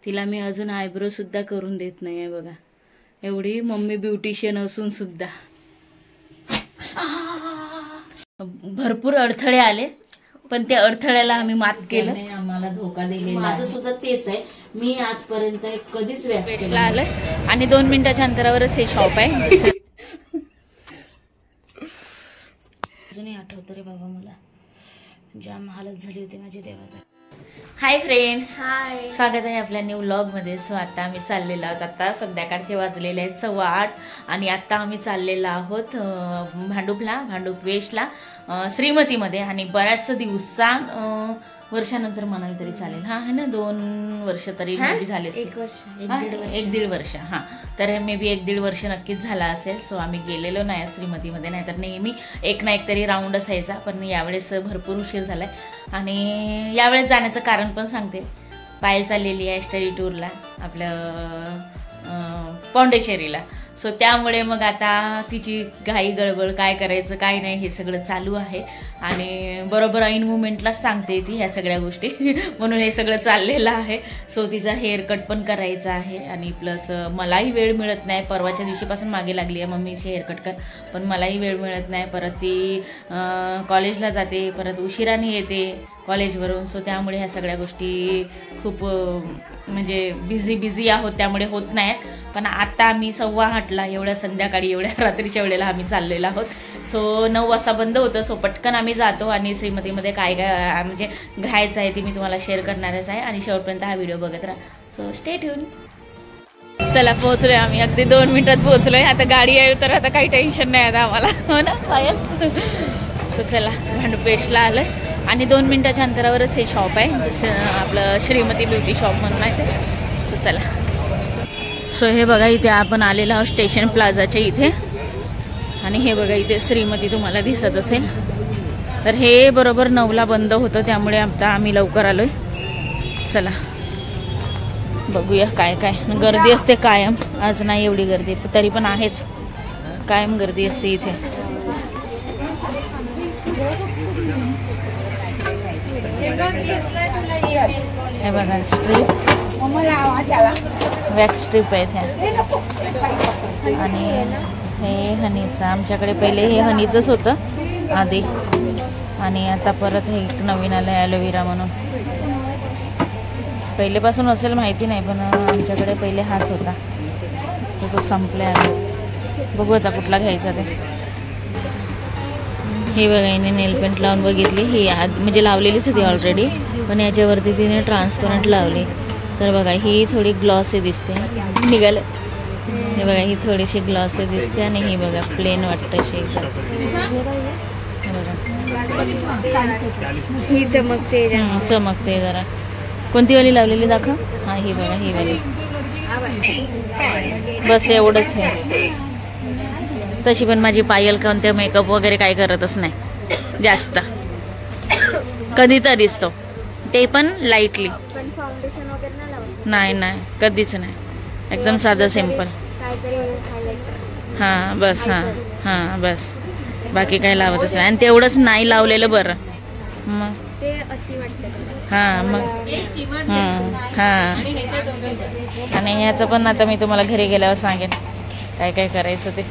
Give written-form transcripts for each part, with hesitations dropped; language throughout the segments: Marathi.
तिला मी अजून आयब्रो सुद्धा करून देत नाही आहे बघा, एवढी मम्मी ब्युटिशियन असून सुद्धा. भरपूर अडथळे आले, पण त्या अडथळ्याला आम्ही मात केलं. आम्हाला धोका दिलेला. माझं सुद्धा तेच आहे, मी आजपर्यंत कधीच वॅक्स केलं आलंय. आणि 2 मिनिटाच्या अंतरावरच हे शॉप आहे. अजूनही आठवतं रे बाबा, मला जाम हालत झाली होती माझी देवाला. हाय फ्रेंड्स, हाय, स्वागत आहे आपल्या न्यू व्लॉग मध्ये. सो आता आम्ही चाललेलो आहोत, आता संध्याकाळचे वाजलेले आहेत 8:15 आणि आता आम्ही चाललेलो आहोत भांडूप वेस्टला श्रीमतीमध्ये. आणि बऱ्याच वर्षानंतर म्हणाल तरी चालेल, हा है ना, 2 वर्ष तरी मे बी झाले, 1-1.5 वर्ष. हा, तर मे बी 1-1.5 वर्ष नक्कीच झाला असेल. सो आम्ही गेलेलो नाही श्रीमतीमध्ये, नाहीतर नेहमी एक ना एक तरी राऊंड असायचा, पण यावेळेस भरपूर उशीर झालाय. आणि यावेळेस जाण्याचं कारण पण सांगते. पायल चाललेली आहे स्टडी टूरला आपलं पॉंडिचेरीला. सो त्यामुळे मग आता तिची घाई गडबड, काय करायचं काय नाही हे सगळं चालू आहे. आणि बरोबर ऐन मुमेंटलाच सांगते ती ह्या सगळ्या गोष्टी, म्हणून हे सगळं चाललेलं आहे. सो तिचा हेअरकट पण करायचा आहे आणि प्लस मलाही वेळ मिळत नाही. परवाच्या दिवशीपासून मागे लागली आहे मम्मीची हेअरकट कर, पण मलाही वेळ मिळत नाही. परत ती कॉलेजला जाते, परत उशिराने येते कॉलेजवरून. सो त्यामुळे ह्या सगळ्या गोष्टी खूप म्हणजे बिझी आहोत, त्यामुळे होत नाही. पण आता आम्ही 8:15 एवढ्या संध्याकाळी, एवढ्या रात्रीच्या वेळेला आम्ही चाललेलो आहोत. सो 9 वाजता बंद होतं. सो पटकन आम्ही जातो आणि श्रीमतीमध्ये काय काय म्हणजे घ्यायचं आहे ती मी तुम्हाला शेअर करणारच आहे. आणि शेवटपर्यंत हा व्हिडिओ बघत राहा. So stay tune. चला पोहोचलोय आम्ही, अगदी 2 मिनिटात पोहोचलोय. आता गाडी आहे तर आता काही टेन्शन नाही आता आम्हाला, हो ना पायल. सो चला भांडूप वेस्टला आलोय आणि 2 मिनिटाच्या अंतरावरच हे शॉप आहे, आपलं श्रीमती ब्युटी शॉप म्हणून आहे ते. सो चला. सो हे बघा, इथे आपण आलेलो आहोत स्टेशन प्लाझाच्या इथे. आणि हे बघा इथे श्रीमती तुम्हाला दिसत असेल. तर हे बरोबर 9ला बंद होतं, त्यामुळे आता आम्ही लवकर आलोय. चला बघूया काय काय. गर्दी असते कायम, आज नाही एवढी गर्दी, तरी पण आहेच, कायम गर्दी असते इथे. हे बघा स्ट्रीप, वॅक्स स्ट्रीप आहे इथे. आणि हे हनीचं, आमच्याकडे पहिले हे हनीचंच होतं आधी, आणि आता परत हे नवीन आलं ॲलोवेरा म्हणून. पहिलेपासून असेल माहिती नाही, पण आमच्याकडे पहिले हाच होता, तो संपला. बघू आता कुठला घ्यायचा ते. हे बघा, हिने नेल पेंट लावून बघितली, ही म्हणजे लावलेलीच होती ऑलरेडी, पण याच्यावरती तिने ट्रान्सपरंट लावली. तर बघा ही थोडी ग्लॉसी दिसते, निघालं. हे बघा ही थोडीशी ग्लॉसी दिसते आणि ही बघा प्लेन वाटतं अशी एकदम. ही चमकते जरा. कोणती वाली लावलेली दाखव. हा ही बघा, ही वाली. बस एवढंच आहे. तशी पण माझी पायल कोणते मेकअप वगैरे काय करतच नाही जास्त, कधीतरीच तो, ते पण लाईटली. नाही कधीच नाही, एकदम साधं सिंपल. हां बस, हां बस, बाकी काय लावतच नाही. आणि तेवढंच नाही लावलेलं बरं मग. हां मग हां. आणि ह्याचं पण आता मी तुम्हाला घरी गेल्यावर सांगेन काय काय करायचं ते.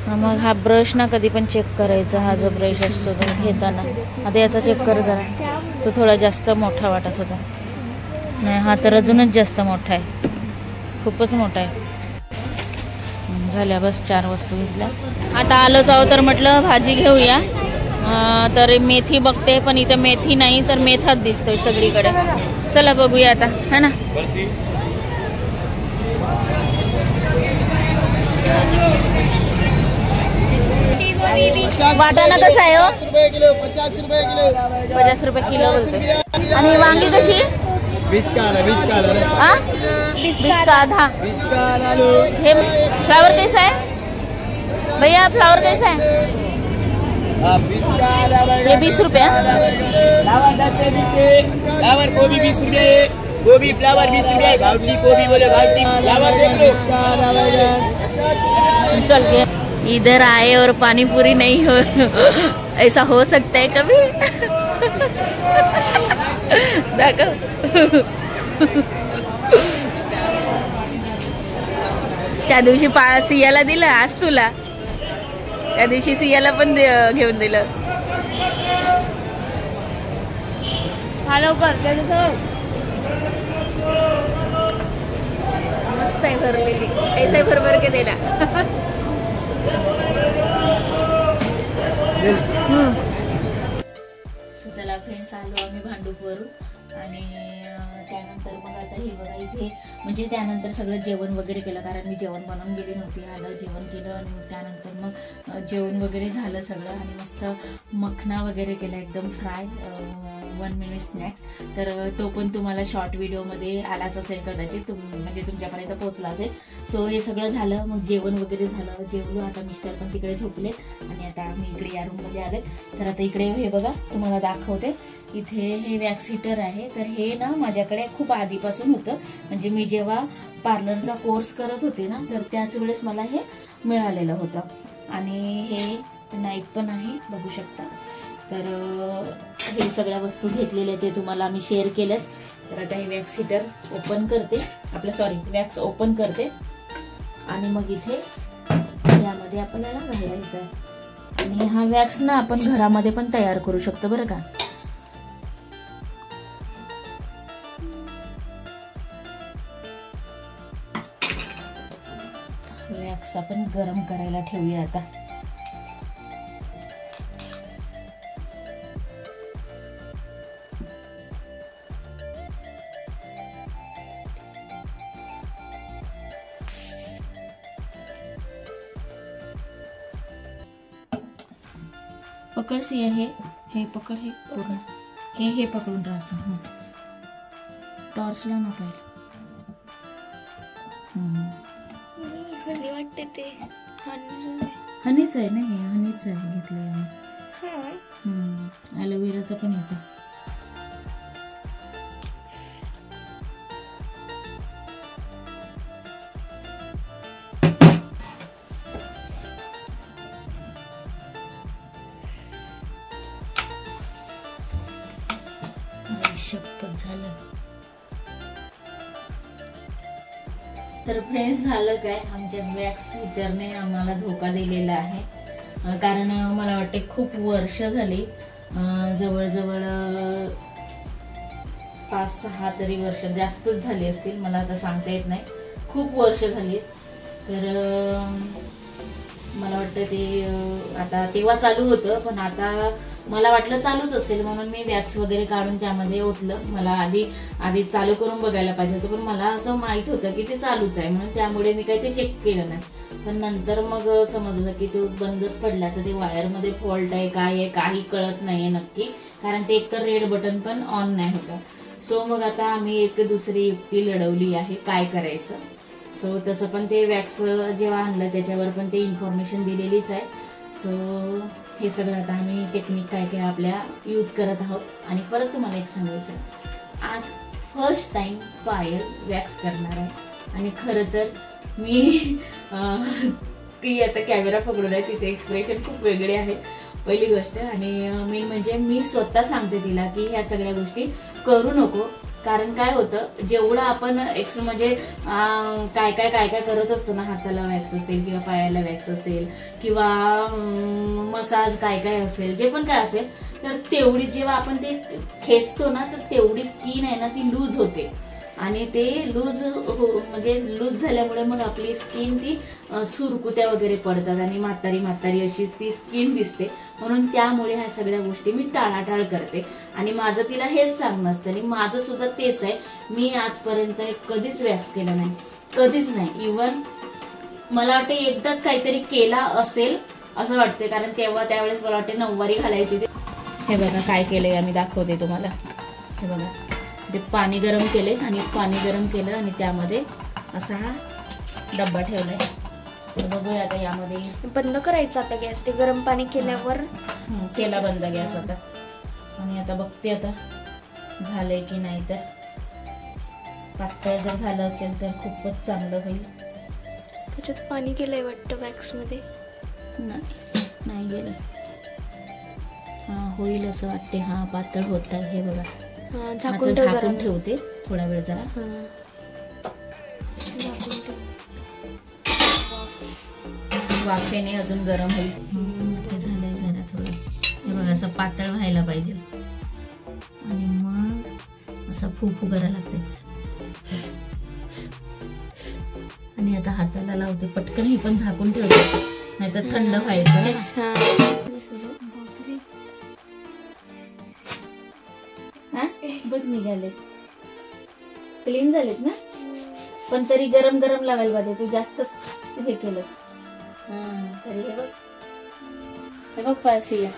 मग हा ब्रश ना कधी पण चेक करायचा, हा जो ब्रश असतो तो घेताना. आता याचा चेक कर जरा, तो थोडा जास्त मोठा वाटत होता. नाही हा तर अजूनच जास्त मोठा आहे, खूपच मोठा आहे. झाल्या बस 4 वस्तू घेतल्या. आता आलोच आहो तर म्हटलं भाजी घेऊया. तर मेथी बघते, पण इथं मेथी नाही तर मेथाच दिसतोय सगळीकडे. चला बघूया आता, है ना. वाटाणा कसा आहे हो? 50 रुपये किलो बोलते. आणि वांगी कशी? 20 का आधा. हे फ्लावर कैसा है भैया? फ्लावर कैसा है? ये 20 रुपये. फ्लावर गोभी 20 रुपये, गोभी फ्लावर 20 रुपये, घावटी गोभी बोले घावटी फ्लावर देख लो. चल के इधर आए और पानी पूरी नहीं हो, ऐसा हो सकता है कभी? दाखव. त्या दिवशी सियाला दिलं, आज तुला. त्या दिवशी सियाला पण घेऊन दिलं. हा लवकर. मस्त आहे भरलेली. ऐसा भरभर के देना. चला फ्रेंड्स, आलो आम्ही भांडूपवरून आणि त्यानंतर मग आता हे बघा इथे म्हणजे त्यानंतर सगळं जेवण वगैरे केलं, कारण मी जेवण बनवून गेली नव्हती. आलं जेवण केलं आणि मग त्यानंतर मग जेवण वगैरे झालं सगळं आणि मस्त मखना वगैरे केला एकदम फ्राय 1 मिनिट स्नॅक्स. तर तो पण तुम्हाला शॉर्ट व्हिडिओमध्ये आलाच असेल कदाचित, म्हणजे तुमच्यापर्यंत पोहोचला असेल. सो हे सगळं झालं, मग जेवण वगैरे झालं, जेवलो. आता मिस्टर पण तिकडे झोपले आणि आता आम्ही इकडे या रूममध्ये आले. तर आता इकडे हे बघा तुम्हाला दाखवते. इथे हे वॅक्स हीटर आहे. तर हे ना माझ्याकडे खूप आधीपासून होतं, म्हणजे मी जेव्हा पार्लरचा कोर्स करत होते ना, तर त्याच वेळेस मला हे मिळालेलं होतं. आणि हे नाईफ पण आहे, बघू शकता. तर हे सगळ्या वस्तू घेतलेल्या ते तुम्हाला आम्ही शेअर केल्याच. तर आता हे वॅक्स हीटर ओपन करते, वॅक्स ओपन करते आणि मग इथे यामध्ये आपल्याला घालायचं आहे. आणि हा वॅक्स ना आपण घरामध्ये पण तयार करू शकतो बरं का. वॅक्स आपण गरम करायला ठेवूया आता. पकड सिया, हे पकड, हे पूर्ण हे पकडून राहा. टॉर्च लावून आपल्याला वाटते ते हनीच आहे ना, हे हनीच आहे घेतलंय. ॲलोवेराचं पण येतं. शपथ झालं. तर फ्रेंड्स, झालं काय, आमच्या वॅक्स हीटरने आम्हाला धोका दिलेला आहे. कारण मला वाटते खूप वर्ष झाली, जवळजवळ 5-6 तरी वर्ष, जास्तच झाली असतील, मला आता सांगता येत नाही. खूप वर्ष झाली. तर मला वाटतं ते आता तेव्हा चालू होतं, पण आता मला वाटलं चालूच असेल म्हणून मी वॅक्स वगैरे काढून त्यामध्ये ओतलं. मला आधी चालू करून बघायला पाहिजे होतं, पण मला असं माहित होतं की ते चालूच आहे म्हणून त्यामुळे मी काही ते चेक केलं नाही. पण नंतर मग समजलं की तो बंदच पडला. तर ते वायरमध्ये फॉल्ट आहे, काय आहे, काही कळत नाहीये नक्की, कारण ते एकतर रेड बटन पण ऑन नाही होतं. सो मग आता आम्ही एक दुसरी युक्ती लढवली आहे, काय करायचं. सो तसं पण ते वॅक्स जेव्हा आणलं त्याच्यावर पण ते इन्फॉर्मेशन दिलेलीच आहे. सो हे सगळं आता आम्ही टेक्निक काय काय आपल्या यूज करत आहोत. आणि परत तुम्हाला एक सांगायचं, आज फर्स्ट टाइम पायल वॅक्स करणार आहे. आणि खरं तर मी ती आता कॅमेरा पकडून आहे, तिचे एक्सप्रेशन खूप वेगळे आहे पहिली गोष्ट. आणि मेन म्हणजे मी स्वतः सांगते तिला की ह्या सगळ्या गोष्टी करू नको. कारण काय होतं, जेवढं आपण म्हणजे काय काय काय काय करत असतो ना, हाताला वॅक्स असेल किंवा पायाला वॅक्स असेल किंवा मसाज काय काय असेल, जे पण काय असेल, तर तेवढी जेव्हा आपण ते खेचतो ना, तर तेवढी स्किन आहे ना ती लूज होते. आणि ते लूज झाल्यामुळे मग आपली स्किन ती सुरकुत्या वगैरे पडतात आणि म्हातारी अशीच ती स्किन दिसते. म्हणून त्यामुळे ह्या सगळ्या गोष्टी मी टाळाटाळ करते. आणि माझं तिला हेच सांगणं असतं आणि माझं सुद्धा तेच आहे. मी आजपर्यंत कधीच वॅक्स केलं नाही, कधीच नाही. इव्हन मला वाटते एकदाच काहीतरी केला असेल असं वाटते, कारण त्यावेळेस मला वाटते नऊवारी घालायची. हे बघा काय केलंय, आम्ही दाखवते तुम्हाला. हे बघा, ते पाणी गरम केले आणि पाणी गरम केलं आणि त्यामध्ये असा हा डब्बा ठेवलाय. तर बघूया आता यामध्ये बंद करायचं आता गॅस. ते गरम पाणी केल्यावर केला बंद गॅस आता. आणि आता बघते आता झालंय की नाही. तर पातळ जर झालं असेल तर खूपच चांगलं होईल. त्याच्यात पाणी केलंय वाटतं वॅक्स मध्ये. नाही गेलं. हा होईल असं वाटते. हा पातळ होत आहे. हे बघा झाकून ठेवते थोडा वेळ जरा. वाफेने अजून गरम होईल. ते झालंय जरा थोडं. हे बघा असं पातळ व्हायला पाहिजे आणि मग असं फू करायला लागते. आणि आता हाताला लावते पटकन. ही पण झाकून ठेवते नाहीतर थंड व्हायचं. बघ निघाले, क्लीन झालेत ना. पण तरी गरम गरम लावायला पाहिजे. तू जास्तच हे केलंस. तरी हे बघ पासिया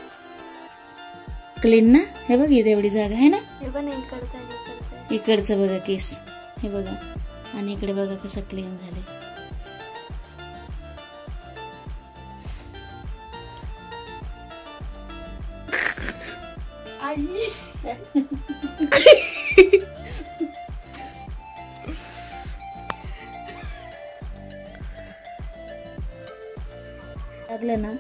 क्लीन ना. हे बघ इथे एवढी जागा आहे ना. इकडचं बघा केस. हे बघा आणि इकडे बघा कसं क्लीन झाले. लागलं ना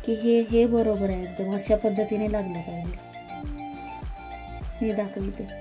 की हे बरोबर आहे एकदम. अशा पद्धतीने लागलं पाहिजे. हे दाखवते.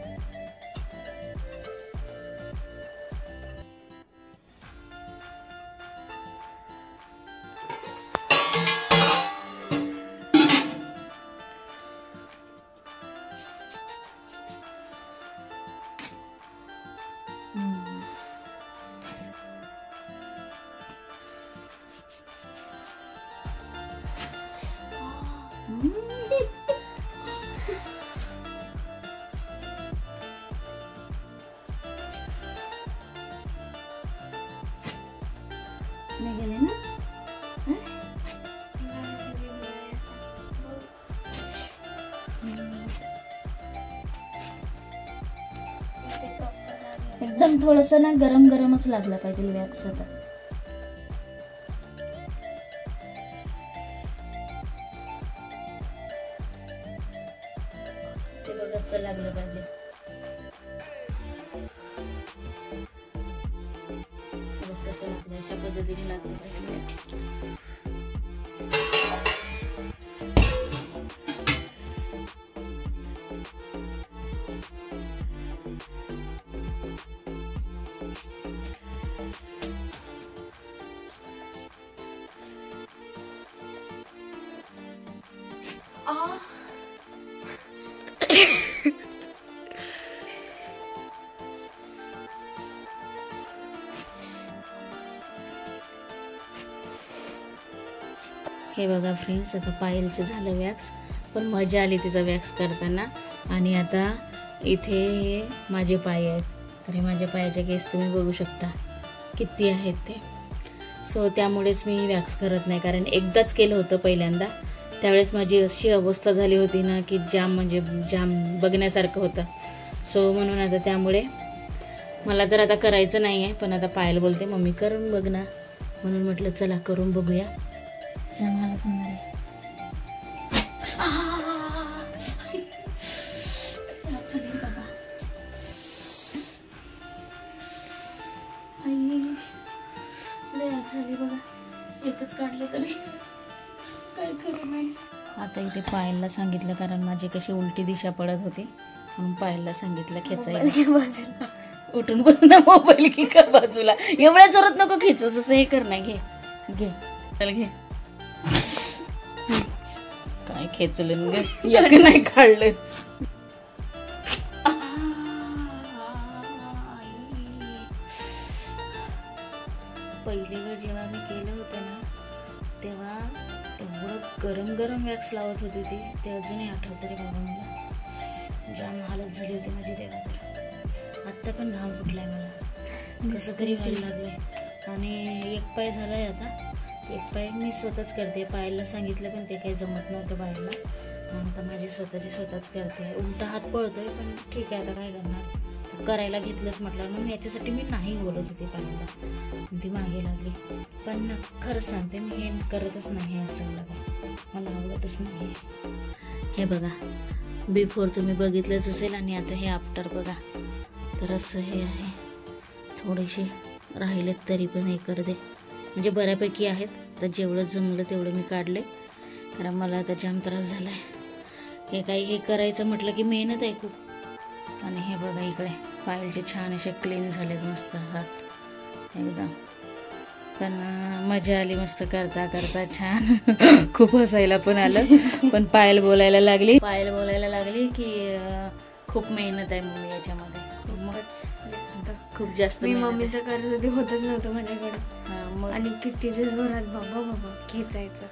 गेले ना. एकदम थोडस ना गरम गरमच लागलं पाहिजे वॅक्स. आता ते बघ असं लागलं पाहिजे. कसं लागलं अशा पद्धतीने लागलं पाहिजे. हे बघा फ्रेंड्स, आता पायलचं झालं वॅक्स. पण मजा आली तिचा वॅक्स करताना. आणि आता इथे हे माझे पाय आहेत. तर हे माझ्या पायाचे केस तुम्ही बघू शकता किती आहेत ते. सो त्यामुळेच मी वॅक्स करत नाही. कारण एकदाच केलं होतं पहिल्यांदा. त्यावेळेस माझी अशी अवस्था झाली होती ना की जाम बघण्यासारखं होतं. सो म्हणून आता त्यामुळे मला तर आता करायचं नाही आहे. पण आता पायल बोलते मम्मी करून बघ ना. म्हणून म्हटलं चला करून बघूया. जाम हालत होणार आहे. झाली बघा. एकच काढलं तरी काय करू नाही. आता इथे पायलला सांगितलं कारण माझी कशी उलटी दिशा पडत होती. म्हणून पायलला सांगितलं खेचायला. उठून बस ना. मोबाईल की का बाजूला. एवढ्या जोरात नको खेचूस. असं हे कर ना. घे घे चल घे. काय खेचलं ग. एक नाही काढलं. पहिली वेळ जेव्हा मी केलं होतं ना तेव्हा एवढं गरम गरम वॅक्स लावत होती ती. ते अजूनही आठवतं रे बाबा मला. जाम हालत झाली होती माझी तेव्हा. तर आत्ता पण घाम फुटलाय मला. कसं तरी व्हायला लागलंय. आणि एक पाय झालाय आता. एक पाय मी स्वतःच करते. पायला सांगितलं पण ते काही जमत नव्हतं पायला. आता माझी स्वतःच करते. उलटा हात पळतोय पण ठीक आहे. आता काय करणार. करायला घेतलंच म्हटलं. मग याच्यासाठी मी नाही बोलत होते पायला. ती मागे लागली. पण खरंच सांगते मी हे करतच नाही. असं काय मला आवडतच नाही. हे बघा बिफोर तुम्ही बघितलंच असेल. आणि आता हे आफ्टर बघा. तर असं हे आहे. थोडेसे राहिलेत तरी पण हे कर दे. म्हणजे बऱ्यापैकी आहेत. तर जेवढं जमलं तेवढं मी काढले. कारण मला आता जाम त्रास झाला आहे. हे काही हे करायचं म्हटलं की मेहनत आहे खूप. आणि हे बघा इकडे पायलचे छान असे क्लीन झालेत मस्त हात एकदम. पण मजा आली मस्त करता करता छान. खूप हसायला पण आलं. पण पायल बोलायला लागली की खूप मेहनत आहे मम्मी याच्यामध्ये. खूप जास्त मी मम्मीचं करत होते, होतच नव्हतं माझ्याकडे. आणि किती दिवसभरात बाबा खेचायचं.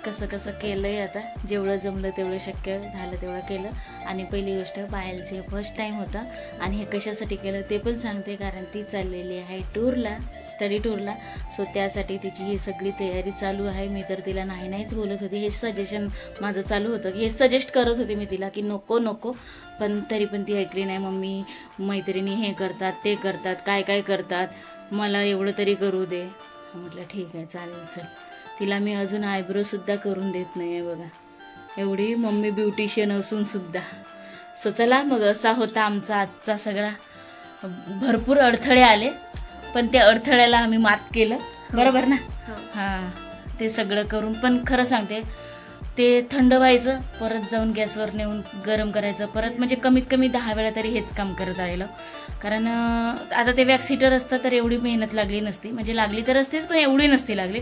कसं कसं केलंय आता, जेवढं जमलं तेवढं शक्य झालं तेवढं केलं. आणि पहिली गोष्ट पायलचे फर्स्ट टाइम होता. आणि हे कशासाठी केलं ते पण सांगते, कारण ती चाललेली आहे टूरला, स्टडी टूरला. सो त्यासाठी तिची ही सगळी तयारी चालू आहे. मी तर तिला नाहीच बोलत होती, हे सजेशन माझं चालू होतं, हे सजेस्ट करत होते मी तिला की नको, पण तरी पण ती ऐकली नाही. मम्मी मैत्रिणी हे करतात ते करतात, काय करतात, मला एवढं तरी करू दे. म्हटलं ठीक आहे चालेल चल. तिला मी अजून आयब्रोसुद्धा करून देत नाही आहे बघा, एवढी मम्मी ब्युटिशियन असून सुद्धा. सो चला मग असा होता आमचा आजचा सगळा. भरपूर अडथळे आले पण त्या अडथळ्याला आम्ही मात केलं, बरोबर ना. हां, ते सगळं करून पण खरं सांगते ते थंड व्हायचं, परत जाऊन गॅसवर नेऊन गरम करायचं, परत म्हणजे कमीत कमी 10 वेळा तरी हेच काम करत राहिलं. कारण आता ते वॅक्स हीटर असतं तर एवढी मेहनत लागली नसती, म्हणजे लागली तर असतेच पण एवढी नसती लागली.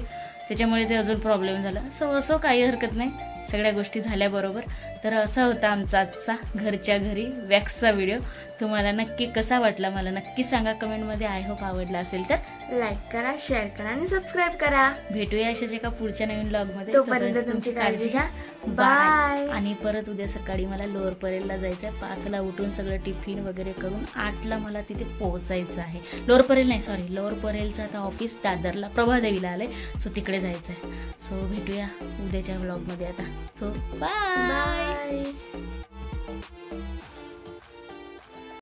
त्याच्यामुळे ते अजून प्रॉब्लेम झाला. सो असं काही हरकत नाही, सगळ्या गोष्टी झाल्या बरोबर. तर असा होता आमचा आजचा घरच्या घरी वॅक्सचा व्हिडिओ. तुम्हाला नक्की कसा वाटला मला नक्की सांगा कमेंटमध्ये. आय होप आवडला असेल तर लाईक करा, शेअर करा आणि सबस्क्राईब करा. भेटूया अशाच एका पुढच्या नवीन व्लॉगमध्ये. तोपर्यंत तुमची काळजी घ्या. बाय. आणि परत उद्या सकाळी मला लोअर परेलला जायचं आहे. 5ला उठून सगळं टिफिन वगैरे करून 8ला मला तिथे पोहोचायचं आहे. लोअर परेलचं आता ऑफिस दादरला प्रभादेवीला आलंय, सो तिकडे जायचं आहे. सो भेटूया उद्याच्या व्लॉगमध्ये आता. So bye.